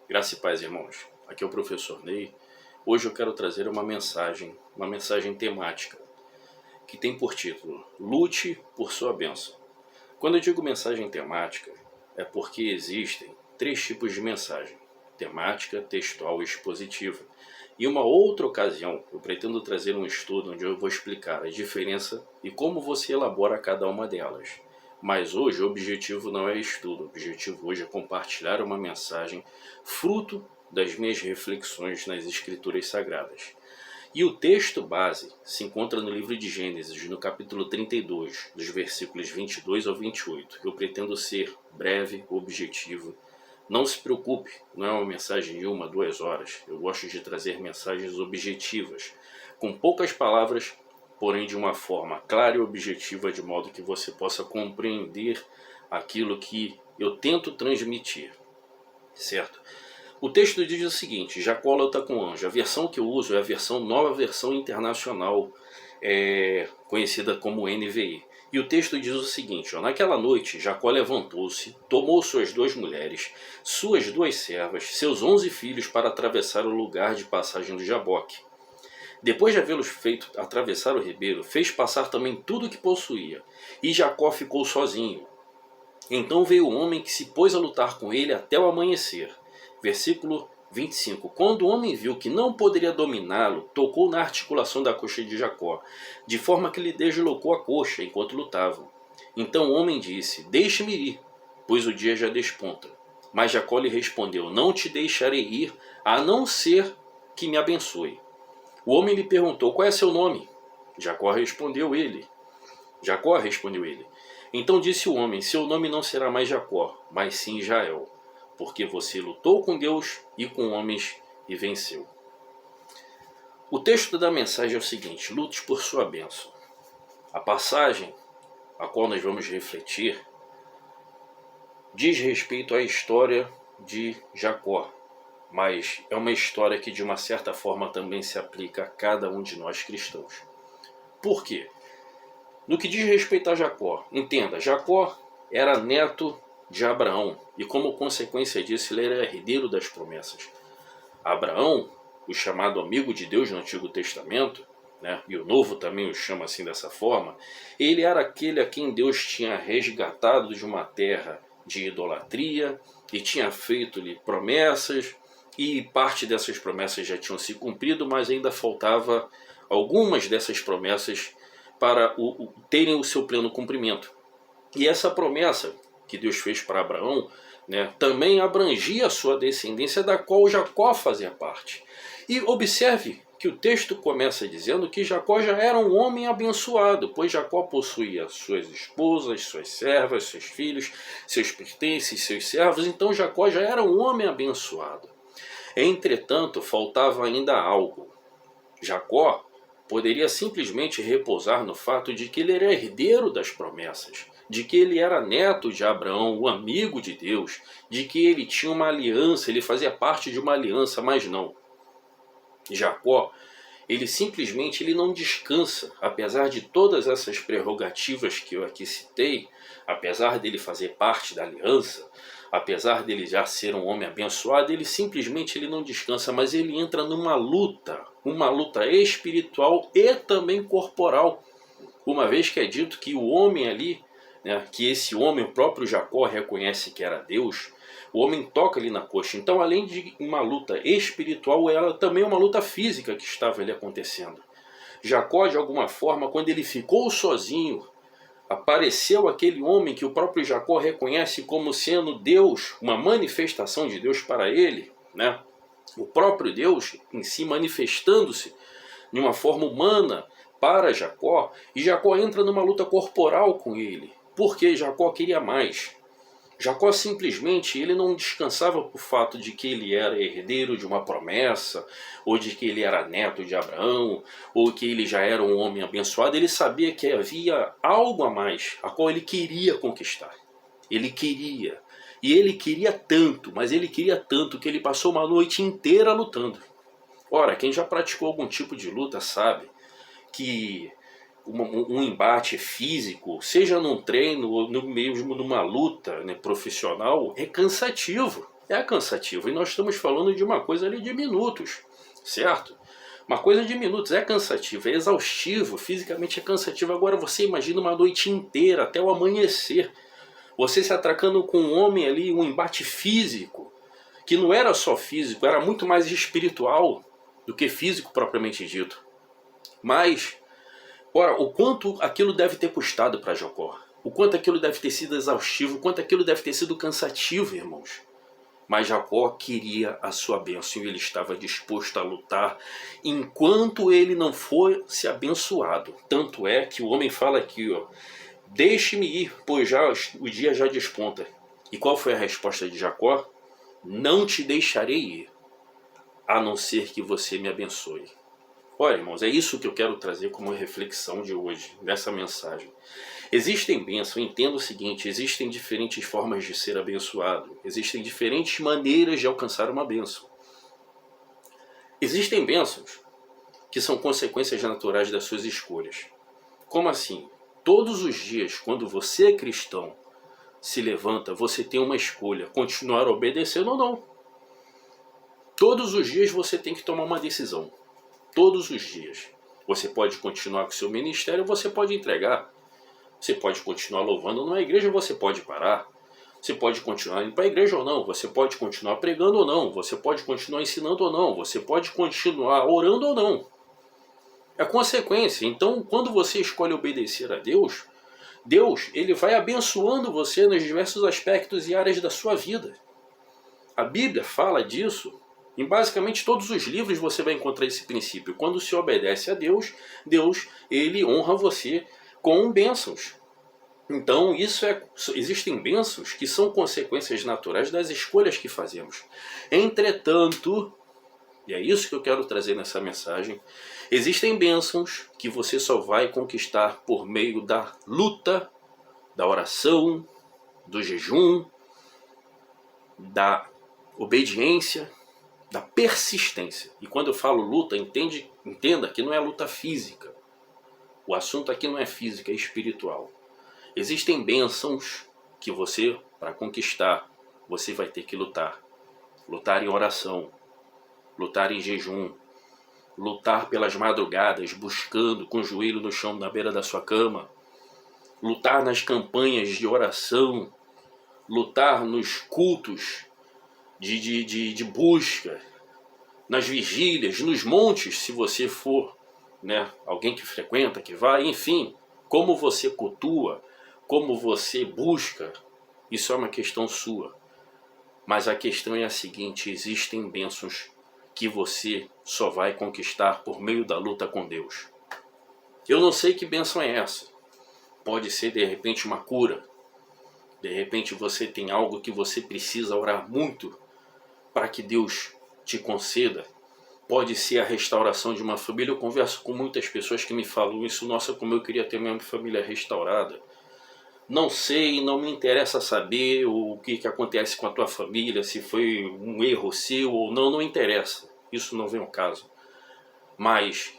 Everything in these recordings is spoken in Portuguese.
Graça e paz, irmãos. Aqui é o professor Ney. Hoje eu quero trazer uma mensagem temática, que tem por título Lute por sua bênção. Quando eu digo mensagem temática, é porque existem três tipos de mensagem: temática, textual e expositiva. Em uma outra ocasião, eu pretendo trazer um estudo onde eu vou explicar a diferença e como você elabora cada uma delas. Mas hoje o objetivo não é estudo, o objetivo hoje é compartilhar uma mensagem fruto das minhas reflexões nas Escrituras Sagradas. E o texto base se encontra no livro de Gênesis, no capítulo 32, dos versículos 22 ao 28. Eu pretendo ser breve, objetivo. Não se preocupe, não é uma mensagem de 1, 2 horas. Eu gosto de trazer mensagens objetivas, com poucas palavras, porém de uma forma clara e objetiva, de modo que você possa compreender aquilo que eu tento transmitir, certo? O texto diz o seguinte: Jacó luta com o anjo. A versão que eu uso é a nova versão internacional, conhecida como NVI. E o texto diz o seguinte: naquela noite Jacó levantou-se, tomou suas 2 mulheres, suas 2 servas, seus 11 filhos para atravessar o lugar de passagem do Jaboque. Depois de havê-los feito atravessar o ribeiro, fez passar também tudo o que possuía, e Jacó ficou sozinho. Então veio o homem que se pôs a lutar com ele até o amanhecer. Versículo 25. Quando o homem viu que não poderia dominá-lo, tocou na articulação da coxa de Jacó, de forma que lhe deslocou a coxa enquanto lutavam. Então o homem disse: Deixe-me ir, pois o dia já desponta. Mas Jacó lhe respondeu: Não te deixarei ir, a não ser que me abençoe. O homem lhe perguntou: Qual é seu nome? Jacó respondeu ele. Então disse o homem: Seu nome não será mais Jacó, mas sim Israel, porque você lutou com Deus e com homens e venceu. O texto da mensagem é o seguinte: lute por sua bênção. A passagem a qual nós vamos refletir diz respeito à história de Jacó, mas é uma história que de uma certa forma também se aplica a cada um de nós cristãos. Por quê? No que diz respeito a Jacó, entenda, Jacó era neto de Abraão e, como consequência disso, ele era herdeiro das promessas. Abraão, o chamado amigo de Deus no Antigo Testamento, né, e o Novo também o chama assim dessa forma, ele era aquele a quem Deus tinha resgatado de uma terra de idolatria e tinha feito-lhe promessas, e parte dessas promessas já tinham se cumprido, mas ainda faltava algumas dessas promessas para terem o seu pleno cumprimento. E essa promessa que Deus fez para Abraão, né, também abrangia a sua descendência, da qual Jacó fazia parte. E observe que o texto começa dizendo que Jacó já era um homem abençoado, pois Jacó possuía suas esposas, suas servas, seus filhos, seus pertences, seus servos. Então Jacó já era um homem abençoado. Entretanto, faltava ainda algo. Jacó poderia simplesmente repousar no fato de que ele era herdeiro das promessas, de que ele era neto de Abraão, o amigo de Deus, de que ele tinha uma aliança, ele fazia parte de uma aliança, mas não. Jacó, ele não descansa, apesar de todas essas prerrogativas que eu aqui citei, apesar dele fazer parte da aliança, apesar dele já ser um homem abençoado, ele não descansa, mas ele entra numa luta, uma luta espiritual e também corporal, uma vez que é dito que o homem ali, né, que esse homem, o próprio Jacó, reconhece que era Deus, o homem toca ali na coxa. Então, além de uma luta espiritual, ela também é uma luta física que estava ali acontecendo. Jacó, de alguma forma, quando ele ficou sozinho, apareceu aquele homem que o próprio Jacó reconhece como sendo Deus, uma manifestação de Deus para ele, né? O próprio Deus em si manifestando-se de uma forma humana para Jacó, e Jacó entra numa luta corporal com ele, porque Jacó queria mais. Jacó simplesmente ele não descansava por fato de que ele era herdeiro de uma promessa, ou de que ele era neto de Abraão, ou que ele já era um homem abençoado. Ele sabia que havia algo a mais, a qual ele queria conquistar. Ele queria. E ele queria tanto, mas ele queria tanto que ele passou uma noite inteira lutando. Ora, quem já praticou algum tipo de luta sabe que um embate físico, seja num treino ou mesmo numa luta, né, profissional, é cansativo. é cansativo. E nós estamos falando de uma coisa ali de minutos, certo? Uma coisa de minutos, é cansativo, é exaustivo, fisicamente é cansativo. Agora você imagina uma noite inteira, até o amanhecer, você se atracando com um homem ali, um embate físico, que não era só físico, era muito mais espiritual do que físico propriamente dito. Mas, ora, o quanto aquilo deve ter custado para Jacó, o quanto aquilo deve ter sido exaustivo, o quanto aquilo deve ter sido cansativo, irmãos. Mas Jacó queria a sua bênção e ele estava disposto a lutar enquanto ele não fosse abençoado. Tanto é que o homem fala aqui, ó, deixe-me ir, pois já o dia já desponta. E qual foi a resposta de Jacó? Não te deixarei ir, a não ser que você me abençoe. Olha, irmãos, é isso que eu quero trazer como reflexão de hoje, dessa mensagem. Existem bênçãos, entenda o seguinte, existem diferentes formas de ser abençoado, existem diferentes maneiras de alcançar uma bênção. Existem bênçãos que são consequências naturais das suas escolhas. Como assim? Todos os dias, quando você é cristão, se levanta, você tem uma escolha, continuar obedecendo ou não. Todos os dias você tem que tomar uma decisão. Todos os dias. Você pode continuar com o seu ministério, você pode entregar. Você pode continuar louvando na igreja, você pode parar. Você pode continuar indo para a igreja ou não. Você pode continuar pregando ou não. Você pode continuar ensinando ou não. Você pode continuar orando ou não. É consequência. Então, quando você escolhe obedecer a Deus, Deus ele vai abençoando você nos diversos aspectos e áreas da sua vida. A Bíblia fala disso. Em basicamente todos os livros você vai encontrar esse princípio. Quando se obedece a Deus, Deus ele honra você com bênçãos. Então existem bênçãos que são consequências naturais das escolhas que fazemos. Entretanto, e é isso que eu quero trazer nessa mensagem, existem bênçãos que você só vai conquistar por meio da luta, da oração, do jejum, da obediência, da persistência. E quando eu falo luta, entenda que não é luta física. O assunto aqui não é física, é espiritual. Existem bênçãos que você, para conquistar, você vai ter que lutar. Lutar em oração, lutar em jejum, lutar pelas madrugadas, buscando com o joelho no chão na beira da sua cama, lutar nas campanhas de oração, lutar nos cultos de busca, nas vigílias, nos montes, se você for, né, alguém que frequenta, que vai, enfim, como você cultua, como você busca, isso é uma questão sua. Mas a questão é a seguinte, existem bênçãos que você só vai conquistar por meio da luta com Deus. Eu não sei que bênção é essa. Pode ser de repente uma cura. De repente você tem algo que você precisa orar muito para que Deus te conceda. Pode ser a restauração de uma família. Eu converso com muitas pessoas que me falam isso. Nossa, como eu queria ter minha família restaurada. Não sei, não me interessa saber o que acontece com a tua família, se foi um erro seu ou não, não interessa. Isso não vem ao caso. Mas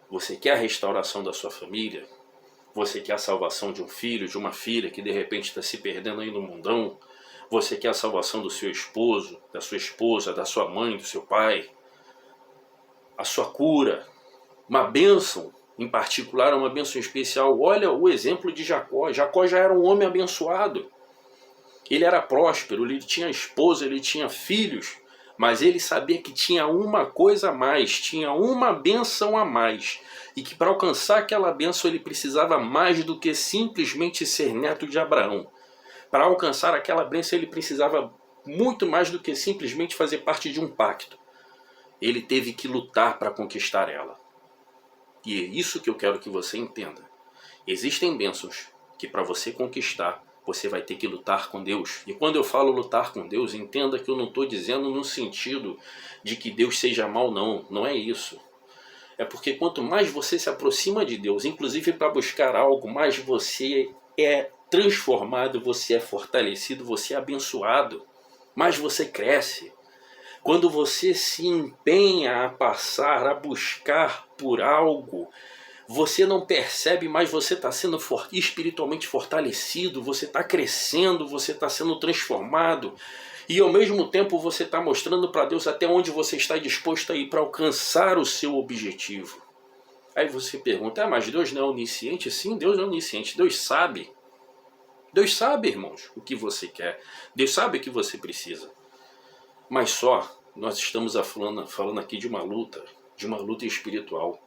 você quer a restauração da sua família? Você quer a salvação de um filho, de uma filha que de repente está se perdendo aí no mundão? Você quer a salvação do seu esposo, da sua esposa, da sua mãe, do seu pai? A sua cura, uma bênção em particular, uma bênção especial. Olha o exemplo de Jacó. Jacó já era um homem abençoado. Ele era próspero, ele tinha esposa, ele tinha filhos, mas ele sabia que tinha uma coisa a mais, tinha uma bênção a mais. E que para alcançar aquela bênção ele precisava mais do que simplesmente ser neto de Abraão. Para alcançar aquela bênção ele precisava muito mais do que simplesmente fazer parte de um pacto. Ele teve que lutar para conquistar ela. E é isso que eu quero que você entenda. Existem bênçãos que para você conquistar, você vai ter que lutar com Deus. E quando eu falo lutar com Deus, entenda que eu não estou dizendo no sentido de que Deus seja mau, não. Não é isso. É porque quanto mais você se aproxima de Deus, inclusive para buscar algo, mais você é transformado, você é fortalecido, você é abençoado. Mais você cresce. Quando você se empenha a passar, a buscar por algo, você não percebe, mas você está sendo espiritualmente fortalecido, você está crescendo, você está sendo transformado. E ao mesmo tempo você está mostrando para Deus até onde você está disposto a ir para alcançar o seu objetivo. Aí você pergunta, mas Deus não é onisciente? Sim, Deus é onisciente, Deus sabe. Deus sabe, irmãos, o que você quer. Deus sabe o que você precisa. Mas só, nós estamos falando aqui de uma luta espiritual.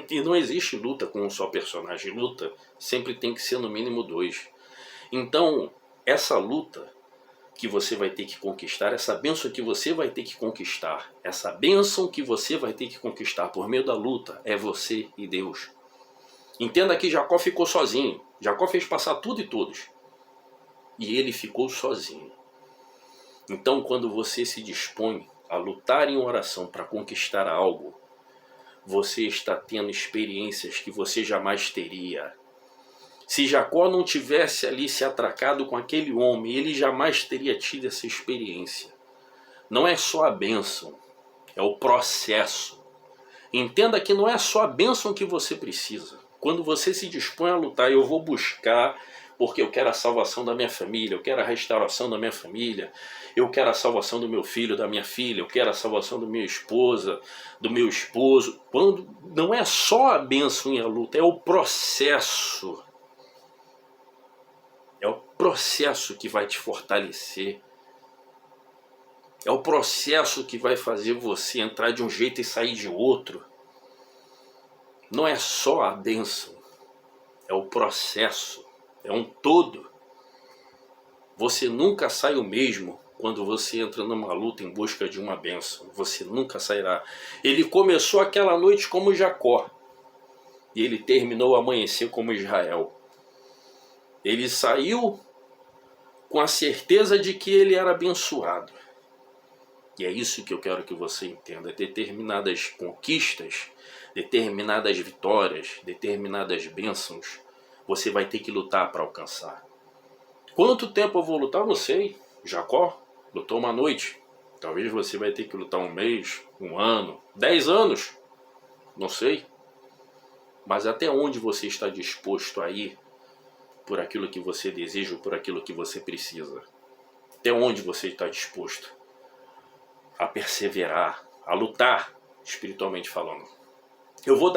E não existe luta com um só personagem. Luta sempre tem que ser no mínimo 2. Então, essa luta que você vai ter que conquistar, essa bênção que você vai ter que conquistar, essa bênção que você vai ter que conquistar por meio da luta, é você e Deus. Entenda que Jacó ficou sozinho. Jacó fez passar tudo e todos. E ele ficou sozinho. Então, quando você se dispõe a lutar em oração para conquistar algo, você está tendo experiências que você jamais teria. Se Jacó não tivesse ali se atracado com aquele homem, ele jamais teria tido essa experiência. Não é só a bênção, é o processo. Entenda que não é só a bênção que você precisa. Quando você se dispõe a lutar, eu vou buscar porque eu quero a salvação da minha família, eu quero a restauração da minha família, eu quero a salvação do meu filho, da minha filha, eu quero a salvação da minha esposa, do meu esposo. Quando não é só a bênção e a luta, é o processo. É o processo que vai te fortalecer. É o processo que vai fazer você entrar de um jeito e sair de outro. Não é só a bênção, é o processo. É um todo. Você nunca sai o mesmo quando você entra numa luta em busca de uma bênção. Você nunca sairá. Ele começou aquela noite como Jacó. E ele terminou o amanhecer como Israel. Ele saiu com a certeza de que ele era abençoado. E é isso que eu quero que você entenda. Determinadas conquistas, determinadas vitórias, determinadas bênçãos, você vai ter que lutar para alcançar. Quanto tempo eu vou lutar? Eu não sei. Jacó lutou uma noite. Talvez você vai ter que lutar um mês, um ano, 10 anos. Não sei. Mas até onde você está disposto a ir por aquilo que você deseja, por aquilo que você precisa? Até onde você está disposto a perseverar, a lutar, espiritualmente falando? Eu vou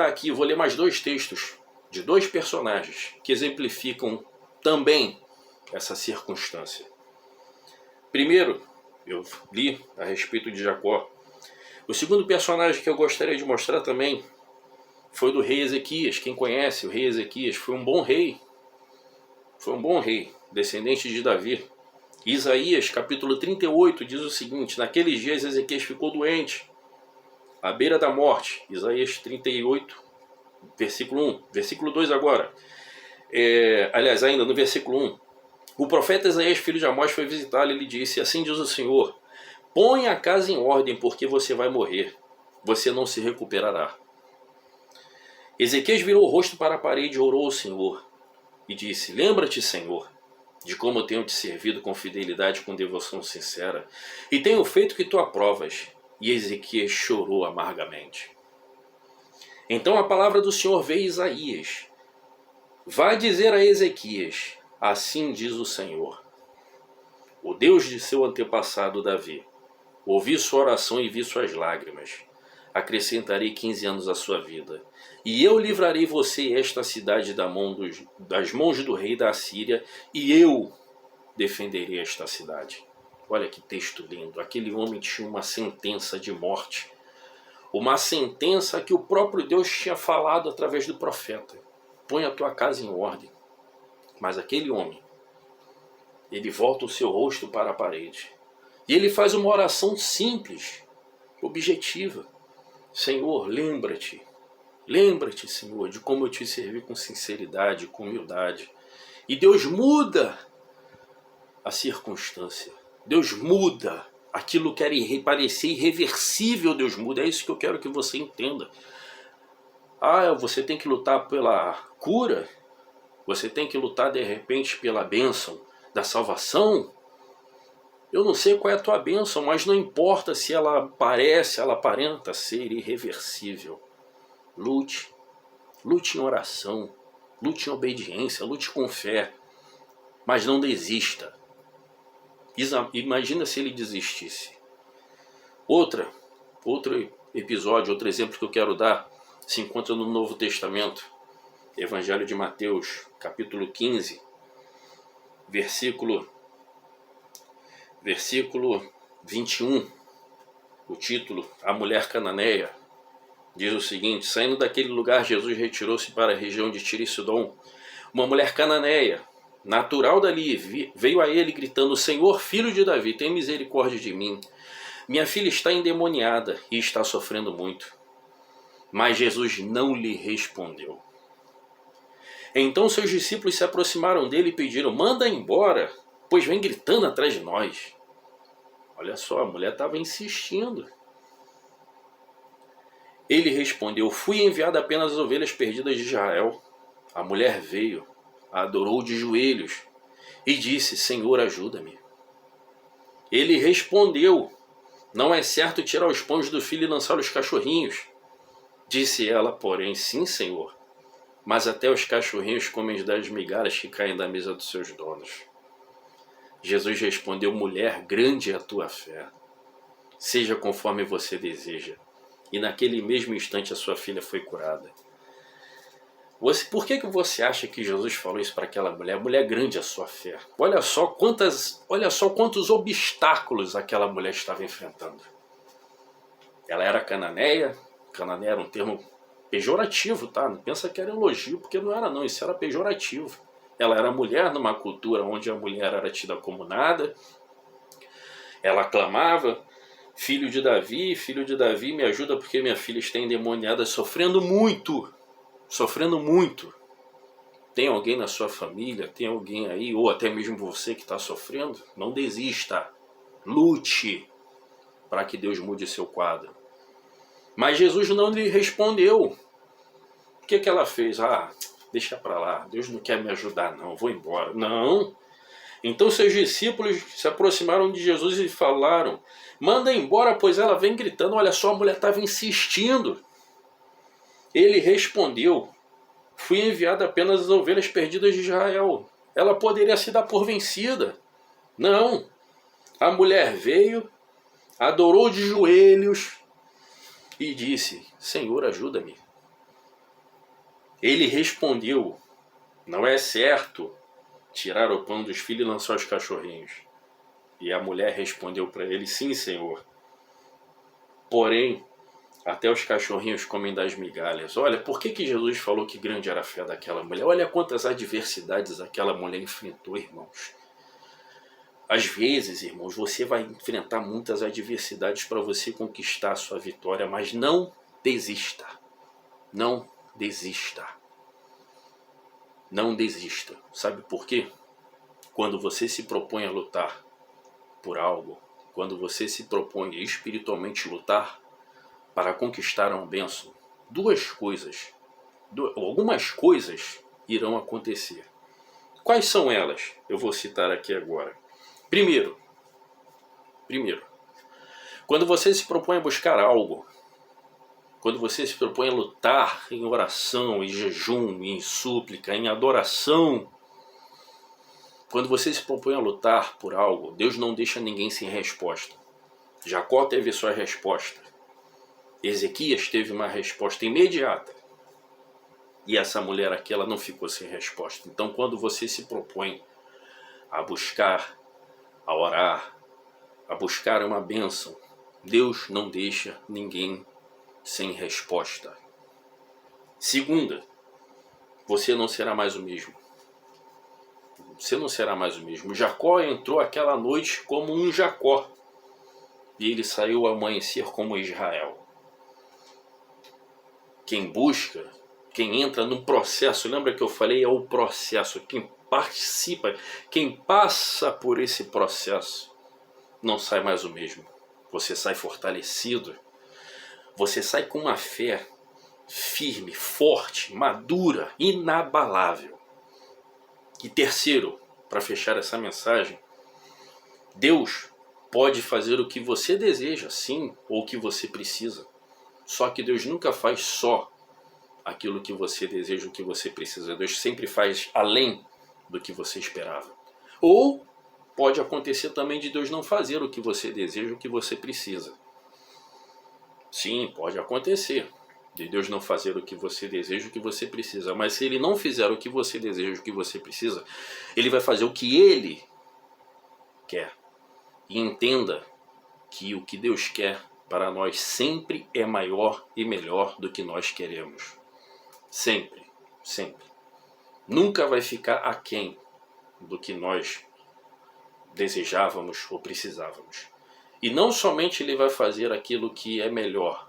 ler mais 2 textos de 2 personagens que exemplificam também essa circunstância. Primeiro, eu li a respeito de Jacó. O segundo personagem que eu gostaria de mostrar também foi do rei Ezequias. Quem conhece o rei Ezequias foi um bom rei. Foi um bom rei, descendente de Davi. Isaías, capítulo 38, diz o seguinte: naqueles dias Ezequias ficou doente, à beira da morte. Isaías 38, versículo 1. Versículo 2 agora. Aliás, ainda no versículo 1. O profeta Isaías, filho de Amós, foi visitá-lo e lhe disse: assim diz o Senhor, põe a casa em ordem, porque você vai morrer, você não se recuperará. Ezequias virou o rosto para a parede e orou ao Senhor, e disse: lembra-te, Senhor, de como eu tenho te servido com fidelidade e com devoção sincera, e tenho feito o que tu aprovas. E Ezequias chorou amargamente. Então a palavra do Senhor veio a Isaías: vai dizer a Ezequias, assim diz o Senhor, o Deus de seu antepassado Davi, ouvi sua oração e vi suas lágrimas. Acrescentarei 15 anos à sua vida, e eu livrarei você e esta cidade das mãos do rei da Assíria, e eu defenderei esta cidade. Olha que texto lindo. Aquele homem tinha uma sentença de morte, uma sentença que o próprio Deus tinha falado através do profeta: põe a tua casa em ordem. Mas aquele homem, ele volta o seu rosto para a parede. E ele faz uma oração simples, objetiva. Senhor, lembra-te. Lembra-te, Senhor, de como eu te servi com sinceridade, com humildade. E Deus muda a circunstância. Deus muda aquilo que era parecer irreversível. Deus muda. É isso que eu quero que você entenda. Você tem que lutar pela cura? Você tem que lutar de repente pela bênção da salvação? Eu não sei qual é a tua bênção, mas não importa se ela aparenta ser irreversível. Lute. Lute em oração. Lute em obediência. Lute com fé. Mas não desista. Imagina se ele desistisse. Outro episódio, outro exemplo que eu quero dar, se encontra no Novo Testamento. Evangelho de Mateus, capítulo 15, versículo 21, o título, A Mulher Cananeia, diz o seguinte: saindo daquele lugar, Jesus retirou-se para a região de Tiro e Sidom. Uma mulher cananeia, natural dali, veio a ele gritando: Senhor, filho de Davi, tem misericórdia de mim. Minha filha está endemoniada e está sofrendo muito. Mas Jesus não lhe respondeu. Então seus discípulos se aproximaram dele e pediram: manda embora, pois vem gritando atrás de nós. Olha só, a mulher estava insistindo. Ele respondeu: fui enviado apenas às ovelhas perdidas de Israel. A mulher veio, a adorou de joelhos e disse: Senhor, ajuda-me. Ele respondeu: não é certo tirar os pães do filho e lançar os cachorrinhos. Disse ela, porém: sim, Senhor, mas até os cachorrinhos comem das migalhas que caem da mesa dos seus donos. Jesus respondeu: mulher, grande é a tua fé. Seja conforme você deseja. E naquele mesmo instante a sua filha foi curada. Por que você acha que Jesus falou isso para aquela mulher? Mulher, grande é a sua fé. Olha só quantos obstáculos aquela mulher estava enfrentando. Ela era cananeia. Cananeia era um termo pejorativo, tá? Não pensa que era elogio, porque não era não, isso era pejorativo. Ela era mulher numa cultura onde a mulher era tida como nada. Ela clamava: filho de Davi, me ajuda porque minha filha está endemoniada, sofrendo muito. Tem alguém na sua família, tem alguém aí, ou até mesmo você que está sofrendo? Não desista, lute para que Deus mude seu quadro. Mas Jesus não lhe respondeu. O que ela fez? Deixa para lá, Deus não quer me ajudar não, vou embora. Não. Então seus discípulos se aproximaram de Jesus e falaram: manda embora, pois ela vem gritando. Olha só, a mulher estava insistindo. Ele respondeu: fui enviado apenas às ovelhas perdidas de Israel. Ela poderia se dar por vencida. Não. A mulher veio, adorou de joelhos e disse: Senhor, ajuda-me. Ele respondeu: não é certo tirar o pão dos filhos e lançar os cachorrinhos. E a mulher respondeu para ele: sim, Senhor. Porém, até os cachorrinhos comem das migalhas. Olha, por que Jesus falou que grande era a fé daquela mulher? Olha quantas adversidades aquela mulher enfrentou, irmãos. Às vezes, irmãos, você vai enfrentar muitas adversidades para você conquistar a sua vitória, mas não desista. Não desista. Não desista. Sabe por quê? Quando você se propõe a lutar por algo, quando você se propõe espiritualmente lutar para conquistar uma bênção, algumas coisas irão acontecer. Quais são elas? Eu vou citar aqui agora. Primeiro, quando você se propõe a buscar algo, quando você se propõe a lutar em oração, em jejum, em súplica, em adoração, quando você se propõe a lutar por algo, Deus não deixa ninguém sem resposta. Jacó teve sua resposta. Ezequias teve uma resposta imediata. E essa mulher aqui, ela não ficou sem resposta. Então, quando você se propõe a buscar, a orar, a buscar uma bênção, Deus não deixa ninguém sem resposta. Segunda, você não será mais o mesmo. Você não será mais o mesmo. Jacó entrou aquela noite como um Jacó. E ele saiu ao amanhecer como Israel. Quem busca, quem entra no processo, lembra que eu falei, é o processo. Quem participa, quem passa por esse processo, não sai mais o mesmo. Você sai fortalecido. Você sai com uma fé firme, forte, madura, inabalável. E terceiro, para fechar essa mensagem, Deus pode fazer o que você deseja, sim, ou o que você precisa. Só que Deus nunca faz só aquilo que você deseja, o que você precisa. Deus sempre faz além do que você esperava. Ou pode acontecer também de Deus não fazer o que você deseja, o que você precisa. Sim, pode acontecer de Deus não fazer o que você deseja, o que você precisa. Mas se Ele não fizer o que você deseja, o que você precisa, Ele vai fazer o que Ele quer. E entenda que o que Deus quer para nós sempre é maior e melhor do que nós queremos. Sempre, sempre. Nunca vai ficar aquém do que nós desejávamos ou precisávamos. E não somente Ele vai fazer aquilo que é melhor,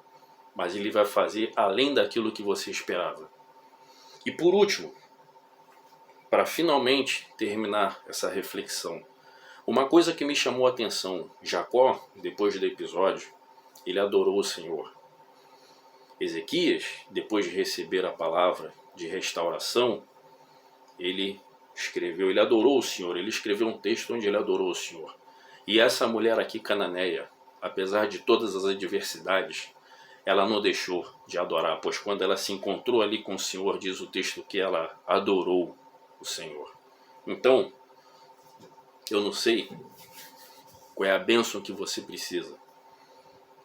mas Ele vai fazer além daquilo que você esperava. E por último, para finalmente terminar essa reflexão, uma coisa que me chamou a atenção: Jacó, depois do episódio, ele adorou o Senhor. Ezequias, depois de receber a palavra de restauração, ele adorou o Senhor, ele escreveu um texto onde ele adorou o Senhor. E essa mulher aqui, cananeia, apesar de todas as adversidades, ela não deixou de adorar, pois quando ela se encontrou ali com o Senhor, diz o texto que ela adorou o Senhor. Então, eu não sei qual é a bênção que você precisa.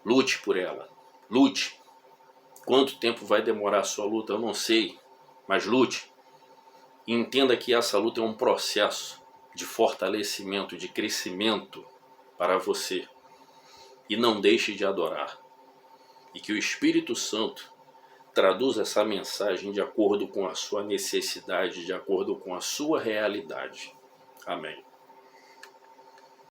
Lute por ela, lute. Quanto tempo vai demorar a sua luta, eu não sei, mas lute. E entenda que essa luta é um processo de fortalecimento, de crescimento para você. E não deixe de adorar. E que o Espírito Santo traduza essa mensagem de acordo com a sua necessidade, de acordo com a sua realidade. Amém.